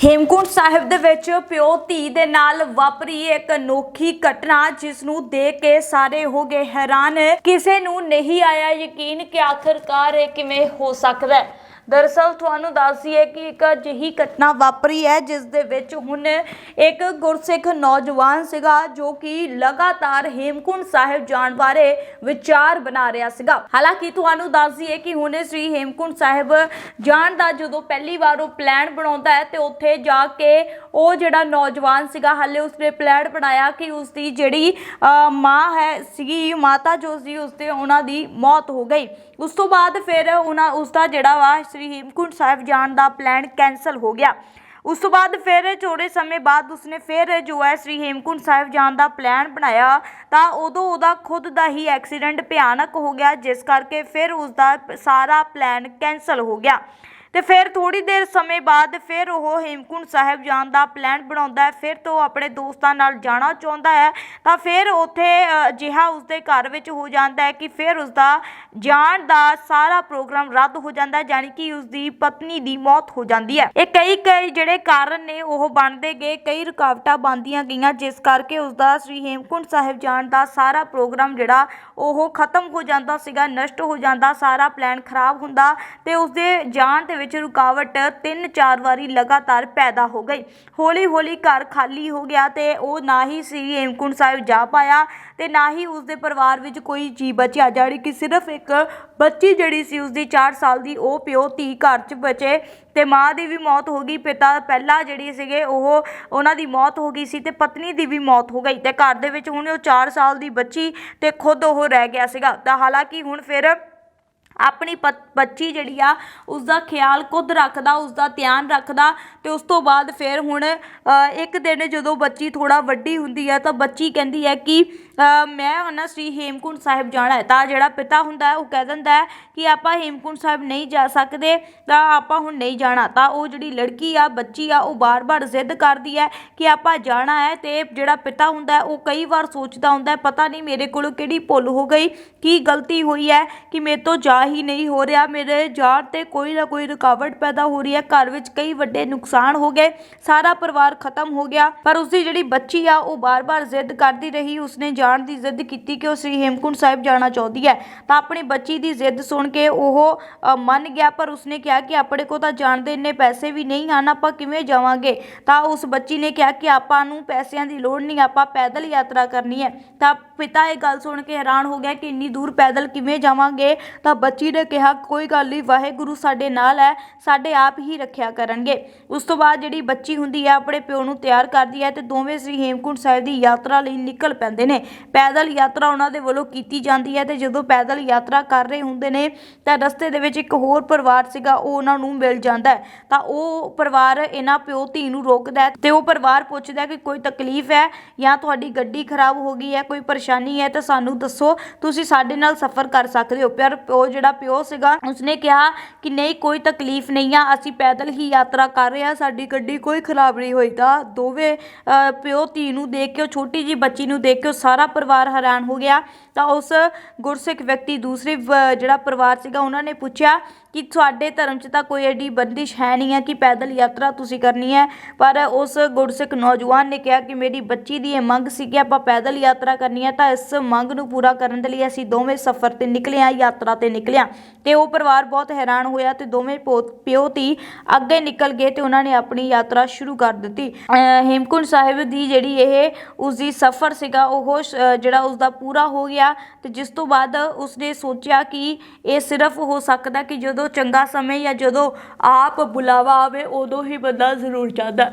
हेमकुंड साहिब दे विच प्यो धी दे नाल वापरी एक अनोखी घटना जिस नूं देख के सारे हो गए हैरान। किसे नूं नहीं आया यकीन कि आखिरकार ये किवें हो सकदा है। दरअसल तुहानूं दस दईए कि एक अजिही घटना वापरी है जिस दे विच हुण एक गुरसिख नौजवान सीगा जो कि लगातार हेमकुंड साहिब जाण बारे विचार बना रहा सीगा। हालांकि तुहानूं दस दईए कि हुण श्री हेमकुंड साहिब जाण दा जदों पहली बार वो प्लान बनाउंदा है ते उत्थे जाके वो जिहड़ा नौजवान सीगा हाले उसने प्लान बनाया कि उसकी जिहड़ी माँ है सी माता जो सी उसते उन्हां दी मौत हो गई। उस तो बाद फिर उसका जिहड़ा वा श्री हेमकुंड साहिब जाण दा प्लान कैंसल हो गया। उस तो बाद फिर थोड़े समय बाद उसने फिर जो है श्री हेमकुंड साहिब जाण दा प्लान बनाया तो उदों उहदा खुद का ही एक्सीडेंट भयानक हो गया जिस करके फिर उसका सारा प्लान कैंसल हो गया। तो फिर थोड़ी देर समय बाद फिर वो हेमकुंड साहिब जाण दा प्लान बनाउंदा है। फिर तो अपने दोस्तों नाल जाना चाहुंदा है तो फिर उत्थे अजिहा उसके घर विच हो जाता है कि फिर उसका जाण दा सारा प्रोग्राम रद्द हो जाता है, यानी कि उसकी पत्नी की मौत हो जाती है। ये कई जिहड़े कारण ने वो बनते गए, कई रुकावटां बनदियां गईयां जिस करके उसका श्री हेमकुंड साहिब जाण दा सारा प्रोग्राम जिहड़ा वो खत्म हो जाता सीगा, नष्ट हो जाता, सारा प्लान खराब हुंदा ते उसदे जाण दे विच रुकावट 3-4 वारी लगातार पैदा हो गई। हौली हौली घर खाली हो गया ते वो ना ही श्री हेमकुंड साहिब जा पाया ते ना ही उसके परिवार विच कोई जी बचिया, जानी कि सिर्फ एक बच्ची जिहड़ी सी उसकी 4 साल की वो प्यो धी घर च बचे ते माँ की भी मौत हो गई। पिता पहला जिहड़ी सीगे उन्हां दी मौत हो गई सी ते पत्नी की भी मौत हो गई ते घर दे विच हुण 4 साल की बच्ची ते खुद वो रह गया सीगा। तां हालांकि हुण फिर अपनी बच्ची जिहड़ी आ उसका ख्याल खुद रखदा, उसका ध्यान रखदा ते उस तो बाद फिर हुण एक दिन जदों बच्ची थोड़ा वड्डी हुंदी है तो बच्ची कहती है कि मैं ना श्री हेमकुंड साहिब जाना है। तो जिहड़ा पिता हुंदा है वो कह दिंदा है कि आपां हेमकुंड साहिब नहीं जा सकते, तो आपां हुण नहीं जाना। तो वो जिहड़ी लड़की आ बच्ची आ वो बार बार जिद करदी है कि आपां जाना है ते जिहड़ा पिता हुंदा है वो कई बार सोचदा हुंदा है पता नहीं मेरे कोलों किहड़ी भुल हो गई, की गलती हुई है कि मेरे तो जा ही नहीं हो रहा, मेरे जाण ते कोई ना कोई रुकावट पैदा हो रही है, घर विच कई वड्डे नुकसान हो गए, सारा परिवार खत्म हो गया। पर उसकी जिहड़ी बच्ची आ वो बार बार जिद करती रही, उसने जाण दी जिद की कि वो श्री हेमकुंड साहिब जाना चाहती है। तो अपनी बच्ची की जिद सुन के वो मन गया, पर उसने कहा कि अपने को तो जाण दे इन्ने पैसे भी नहीं हैं, आपां किवें जावांगे। तो उस बच्ची ने कहा कि आपां नूं पैसिਆਂ की लोड़ नहीं, आपां पैदल यात्रा करनी है। तो पिता ये गल सुन के हैरान हो गया कि इन्नी दूर पैदल किवें जावांगे। तो बच्ची ने कहा कोई गल नहीं, वाहिगुरू साडे नाल है, साडे आप ही रखिया करनगे। उस तो बाद जिहड़ी बच्ची हुंदी है अपने प्यो नूं तैयार करदी है ते दोवें श्री हेमकुंड साहिब की यात्रा लई निकल पैंदे ने। पैदल यात्रा उन्हां दे वल्लों कीती जांदी है ते जदों पैदल यात्रा कर रहे हुंदे ने तां रस्ते दे विच एक होर परिवार सीगा वो उन्हां नूं मिल जांदा है। तां वो परिवार इन्हां प्यो धी नूं रोकदा है ते वो परिवार पुछदा है कि कोई तकलीफ है या तुहाडी गड्डी खराब हो गई है, कोई परेशानी है तो सानूं दसो, तुसीं साडे नाल सफ़र कर सकदे हो। पर जिहड़ा प्यो सीगा उसने कहा कि नहीं कोई तकलीफ नहीं आ, असीं पैदल ही यात्रा कर रहे हैं, साडी गड्डी कोई खराब नहीं होई। तां दोवें प्यो धी नूं देख के छोटी जी बच्ची नूं देख के सारा परिवार हैरान हो गया। तो उस गुरसिख व्यक्ति दूसरे जिहड़ा परिवार सीगा उन्होंने पूछा कि तुहाडे धर्म च तां कोई एडी बंदिश है नहीं है कि पैदल यात्रा तुसीं करनी है। पर उस गुरसिख नौजवान ने कहा कि मेरी बच्ची दी मंग सी कि आपां पैदल यात्रा करनी है, तो इस मंग नूं पूरा करन दे लई असीं दोवें सफ़र ते निकले आ, यात्रा ते निकले आ। ते वो परिवार बहुत हैरान होया ते दोवें प्यो धी अगे निकल गए ते उन्होंने अपनी यात्रा शुरू कर दी। हेमकुंड साहिब दी जिहड़ी उसकी सफ़र सीगा वो जिहड़ा उसका पूरा हो गया। तो जिस तो बाद उसने सोचा कि ये सिर्फ हो सकता कि जदों चंगा समय या जदों आप बुलावा आवे उदों ही बंदा जरूर जांदा।